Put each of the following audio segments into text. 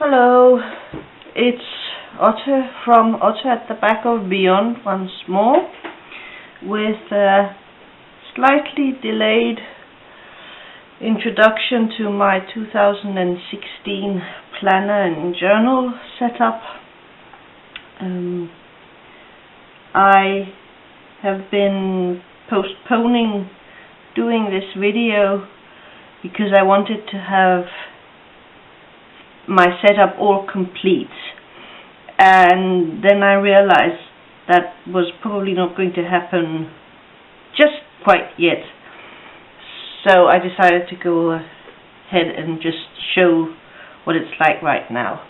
Hello, it's Otter from Otter at the Back of Beyond once more, with a slightly delayed introduction to my 2016 planner and journal setup. I have been postponing doing this video because I wanted to have my setup all complete, and then I realized that was probably not going to happen just quite yet, so I decided to go ahead and just show what it's like right now.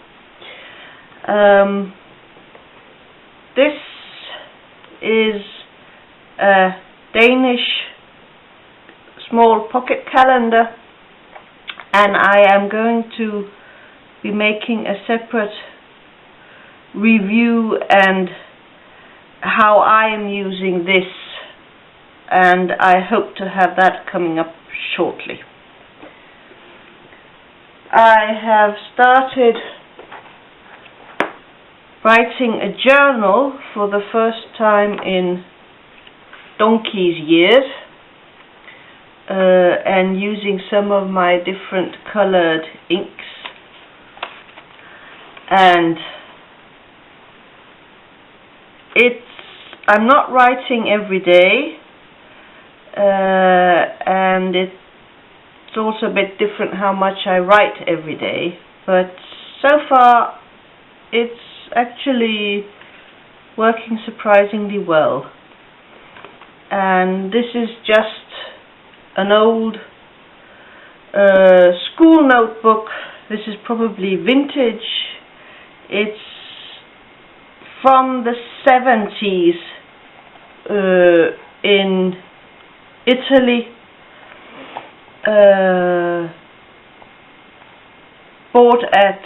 This is a Danish small pocket calendar, and I am going to be making a separate review and how I am using this, and I hope to have that coming up shortly. I have started writing a journal for the first time in donkey's years, and using some of my different colored inks. And I'm not writing every day, and it's also a bit different how much I write every day, but so far it's actually working surprisingly well. And this is just an old school notebook. This is probably vintage. It's from the 70s in Italy, bought at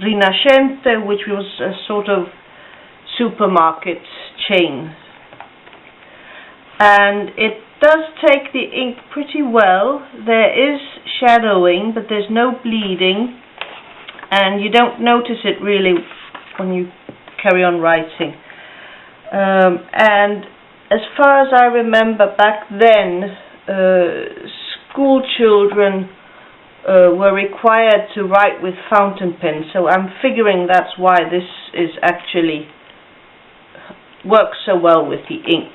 Rinascente, which was a sort of supermarket chain. And it does take the ink pretty well. There is shadowing, but there's no bleeding, and you don't notice it really when you carry on writing. And as far as I remember, back then school children were required to write with fountain pens, so I'm figuring that's why this is actually works so well with the ink,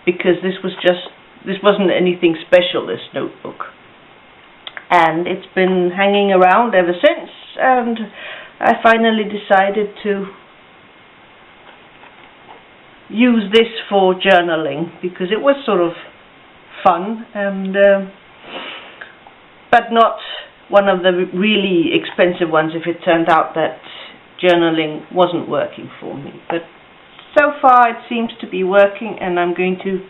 because this wasn't anything special, this notebook. And it's been hanging around ever since, and I finally decided to use this for journaling because it was sort of fun, and but not one of the really expensive ones if it turned out that journaling wasn't working for me. But so far it seems to be working, and I'm going to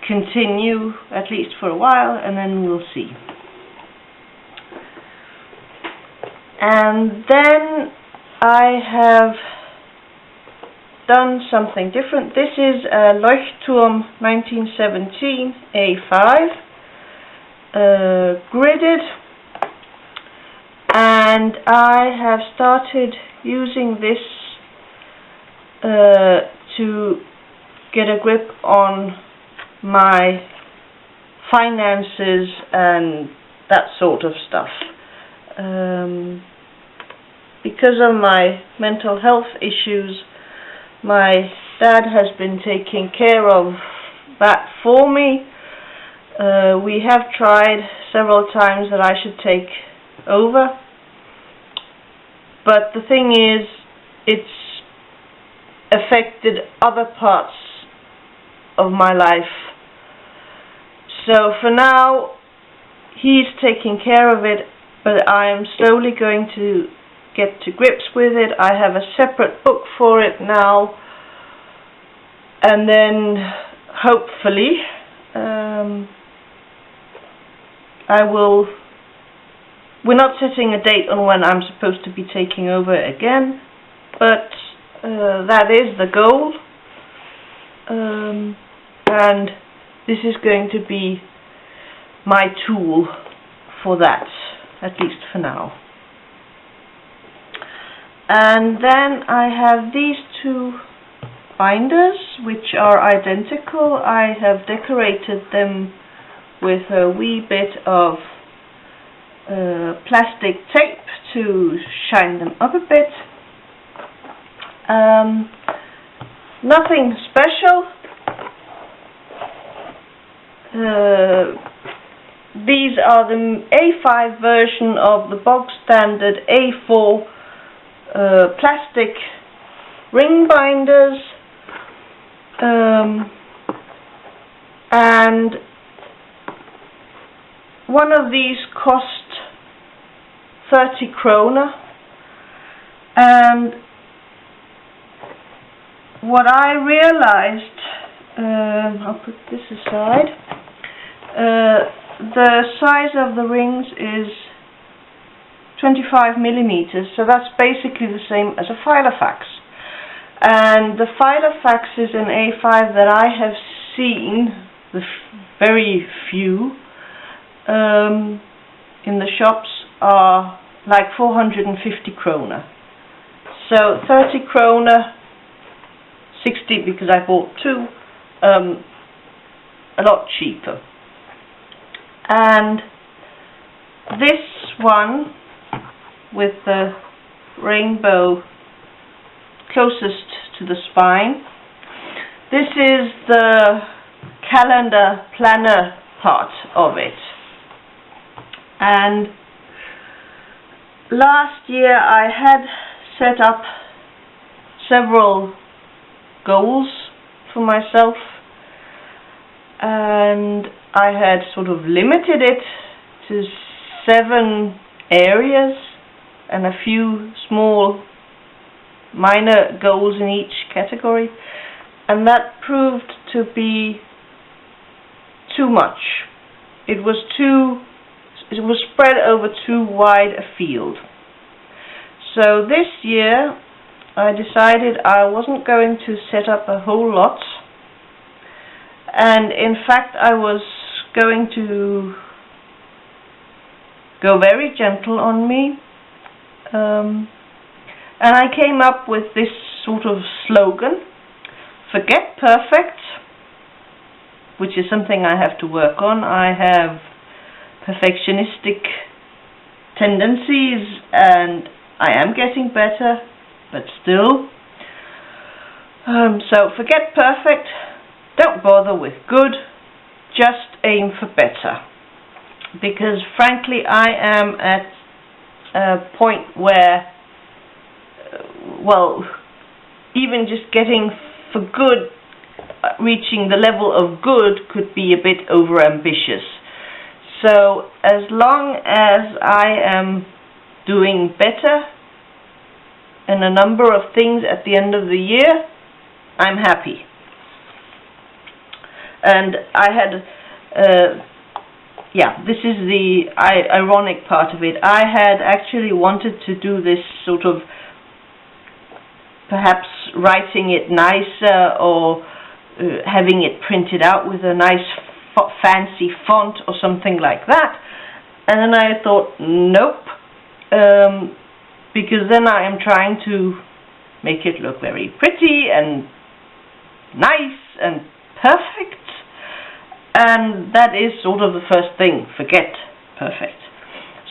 continue at least for a while, and then we'll see. And then I have done something different. This is a Leuchtturm 1917 A5, gridded, and I have started using this to get a grip on my finances and that sort of stuff. Because of my mental health issues, my dad has been taking care of that for me. We have tried several times that I should take over, but the thing is, it's affected other parts of my life. So for now, he's taking care of it, but I am slowly going to get to grips with it. I have a separate book for it now, and then hopefully we're not setting a date on when I'm supposed to be taking over again, but that is the goal, and this is going to be my tool for that, at least for now. And then I have these two binders, which are identical. I have decorated them with a wee bit of plastic tape to shine them up a bit. Nothing special. These are the A5 version of the bog standard A4 plastic ring binders, and one of these cost 30 kroner, and what I realized, I'll put this aside, the size of the rings is 25 millimeters, so that's basically the same as a Filofax. And the Filofax is an A5 that I have seen, the very few, in the shops are like 450 kroner. So 30 kroner, 60 because I bought two, a lot cheaper. And this one with the rainbow closest to the spine, this is the calendar planner part of it. And last year I had set up several goals for myself, and I had sort of limited it to 7 areas and a few small minor goals in each category, and that proved to be too much. It was spread over too wide a field. So this year I decided I wasn't going to set up a whole lot, and in fact I was going to go very gentle on me, and I came up with this sort of slogan: forget perfect, which is something I have to work on. I have perfectionistic tendencies and I am getting better, but still. So forget perfect, don't bother with good, just aim for better. Because frankly I am at a point where, well, even just getting for good, reaching the level of good could be a bit overambitious. So as long as I am doing better in a number of things at the end of the year, I'm happy. And I had, this is the ironic part of it. I had actually wanted to do this sort of, perhaps writing it nicer or having it printed out with a nice fancy font or something like that. And then I thought, nope, because then I am trying to make it look very pretty and nice and perfect. And that is sort of the first thing, forget perfect.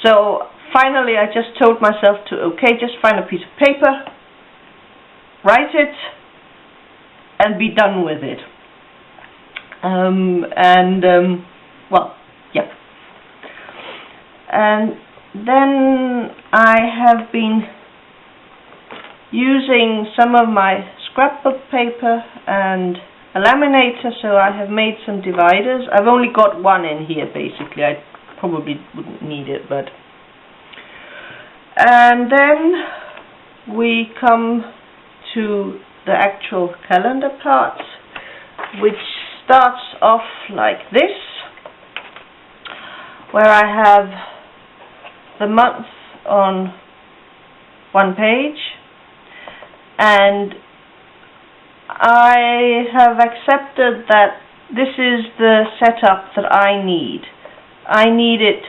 So finally I just told myself to, okay, just find a piece of paper, write it, and be done with it. Well, yeah. And then I have been using some of my scrapbook paper and a laminator, so I have made some dividers. I've only got one in here basically, I probably wouldn't need it, but... And then we come to the actual calendar part, which starts off like this, where I have the month on one page, and I have accepted that this is the setup that I need. I need it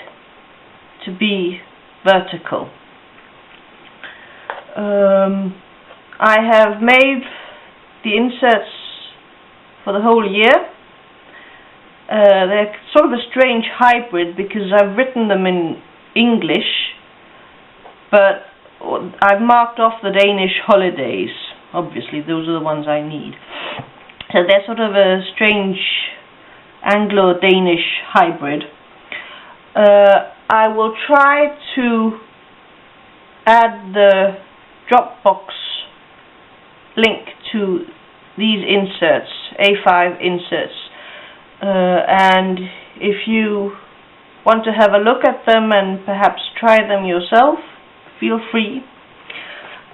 to be vertical. I have made the inserts for the whole year. They're sort of a strange hybrid because I've written them in English, but I've marked off the Danish holidays. Obviously, those are the ones I need. So they're sort of a strange Anglo-Danish hybrid. I will try to add the Dropbox link to these inserts, A5 inserts, and if you want to have a look at them and perhaps try them yourself, feel free.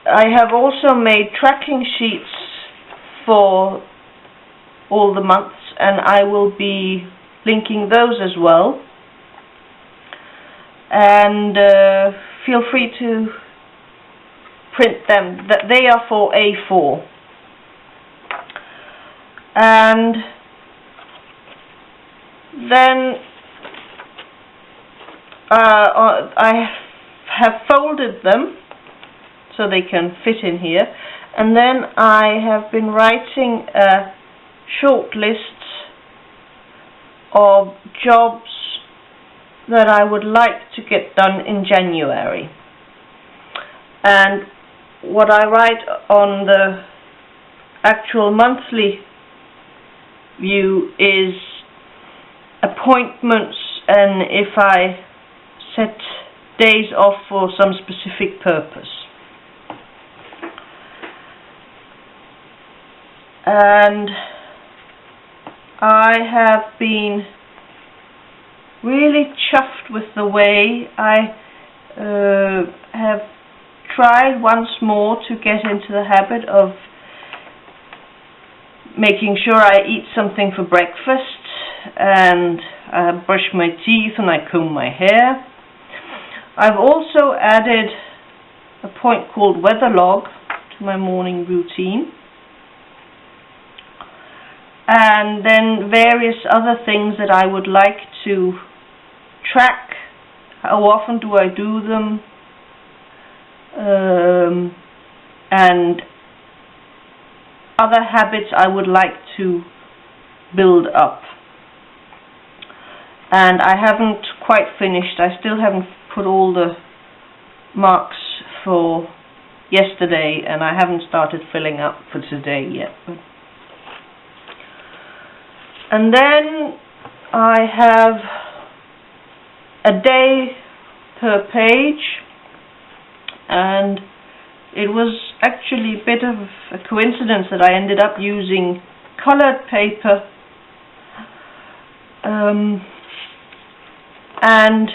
I have also made tracking sheets for all the months, and I will be linking those as well. And feel free to print them. They are for A4. And then I have folded them so they can fit in here, and then I have been writing a short list of jobs that I would like to get done in January. And what I write on the actual monthly view is appointments, and if I set days off for some specific purpose. And I have been really chuffed with the way I have tried once more to get into the habit of making sure I eat something for breakfast, and I brush my teeth and I comb my hair. I've also added a point called weather log to my morning routine, and then various other things that I would like to track. How often do I do them? And other habits I would like to build up. And I haven't quite finished. I still haven't put all the marks for yesterday, and I haven't started filling up for today yet. And then I have a day per page, and it was actually a bit of a coincidence that I ended up using colored paper, and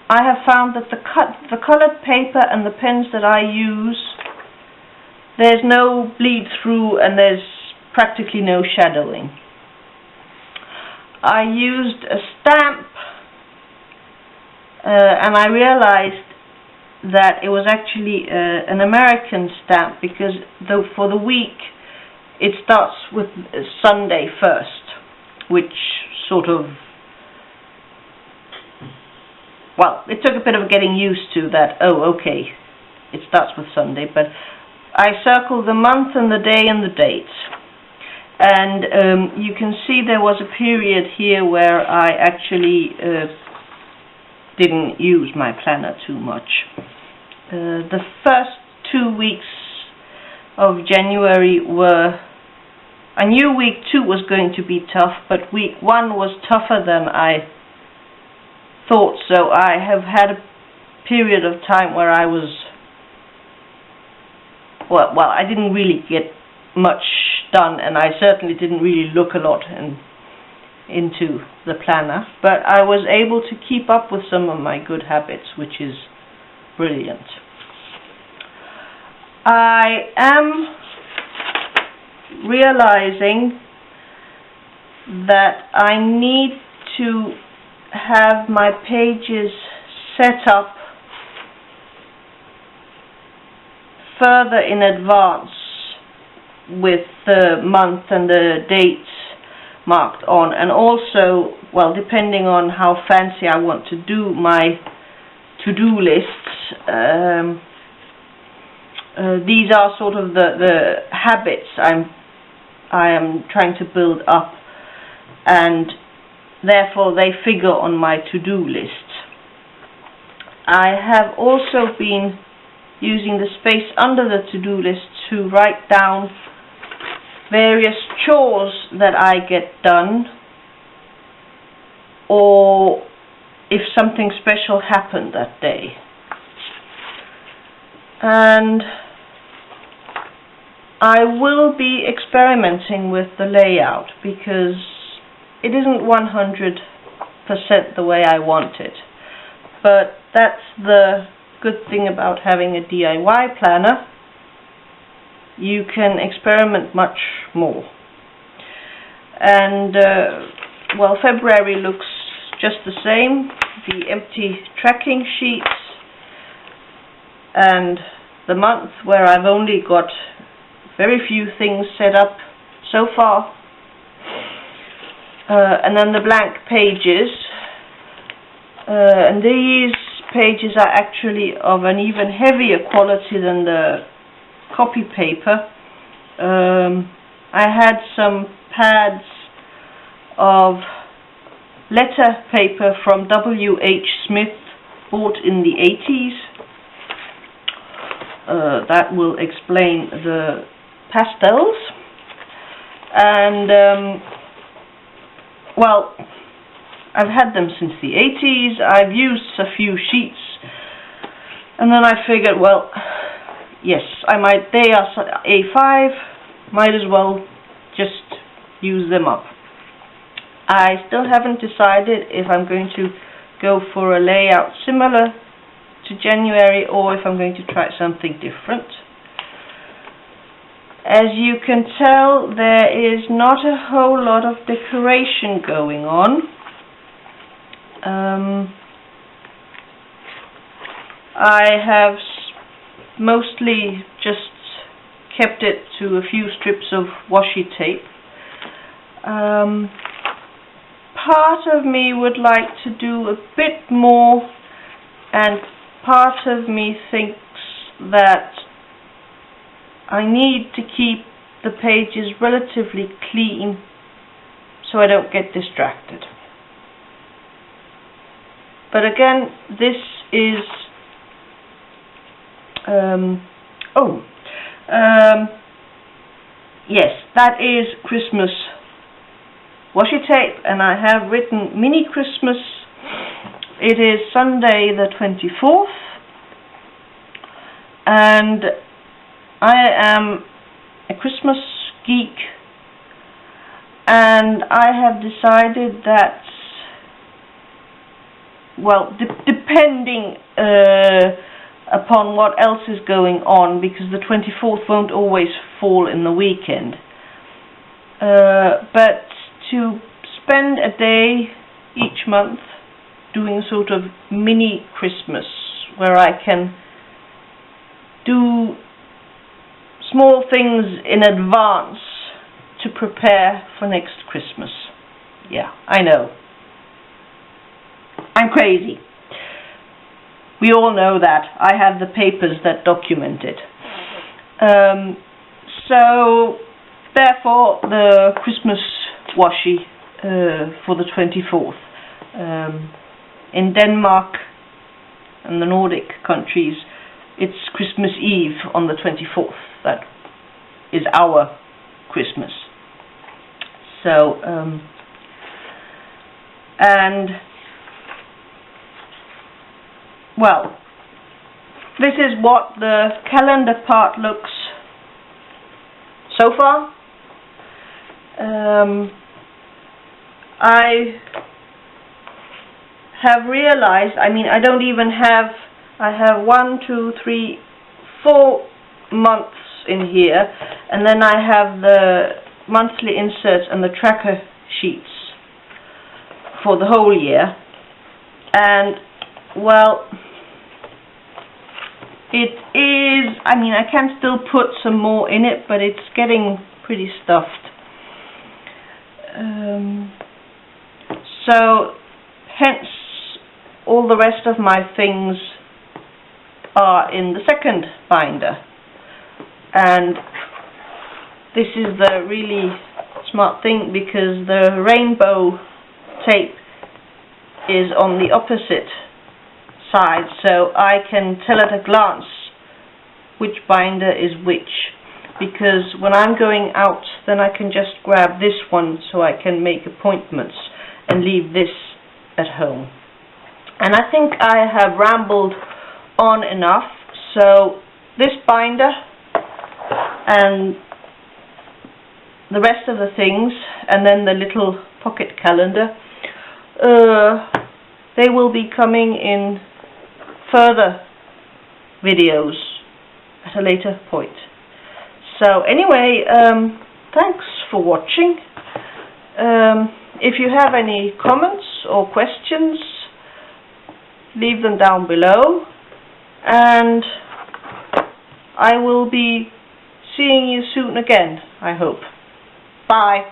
I have found that the colored paper and the pens that I use, there's no bleed through and there's practically no shadowing. I used a stamp, and I realized that it was actually an American stamp, because for the week it starts with Sunday first, which sort of, well, it took a bit of getting used to that. Oh, okay, it starts with Sunday, but I circled the month and the day and the date. And you can see there was a period here where I actually didn't use my planner too much. The first 2 weeks of January were, I knew week 2 was going to be tough, but week 1 was tougher than I thought. So I have had a period of time where I was, well, I didn't really get much done, and I certainly didn't really look a lot into the planner, but I was able to keep up with some of my good habits, which is brilliant. I am realizing that I need to have my pages set up further in advance with the month and the dates marked on, and also, well, depending on how fancy I want to do my to-do lists. These are sort of the habits I am trying to build up, and therefore they figure on my to-do list. I have also been using the space under the to-do list to write down various chores that I get done, or if something special happened that day. And I will be experimenting with the layout because it isn't 100% the way I want it. But that's the good thing about having a DIY planner. You can experiment much more. And well, February looks just the same. The empty tracking sheets and the month where I've only got very few things set up so far. And then the blank pages. And these pages are actually of an even heavier quality than the copy paper. I had some pads of letter paper from W.H. Smith bought in the 80s. That will explain the pastels. And well, I've had them since the 80s. I've used a few sheets, and then I figured, well, yes, they are A5, might as well just use them up. I still haven't decided if I'm going to go for a layout similar to January or if I'm going to try something different. As you can tell, there is not a whole lot of decoration going on. I have mostly just kept it to a few strips of washi tape. Part of me would like to do a bit more, and part of me thinks that I need to keep the pages relatively clean so I don't get distracted. But again, this is yes, that is Christmas washi tape, and I have written Mini Christmas. It is Sunday the 24th, and I am a Christmas geek, and I have decided that, well, depending upon what else is going on, because the 24th won't always fall in the weekend, but to spend a day each month doing a sort of mini Christmas where I can do small things in advance to prepare for next Christmas. Yeah, I know. I'm crazy. We all know that. I have the papers that document it. So, therefore, the Christmas washi for the 24th. In Denmark and the Nordic countries, it's Christmas Eve on the 24th. That is our Christmas. So, and well, this is what the calendar part looks so far. I have realized, I mean, I don't even have, I have 1, 2, 3, 4 months in here, and then I have the monthly inserts and the tracker sheets for the whole year. And well, it is, I mean, I can still put some more in it, but it's getting pretty stuffed. So hence all the rest of my things are in the second binder. And this is the really smart thing, because the rainbow tape is on the opposite side, so I can tell at a glance which binder is which, because when I'm going out, then I can just grab this one so I can make appointments and leave this at home. And I think I have rambled on enough, so this binder and the rest of the things, and then the little pocket calendar, they will be coming in further videos at a later point. So anyway, thanks for watching. If you have any comments or questions, leave them down below, and I will be seeing you soon again, I hope. Bye.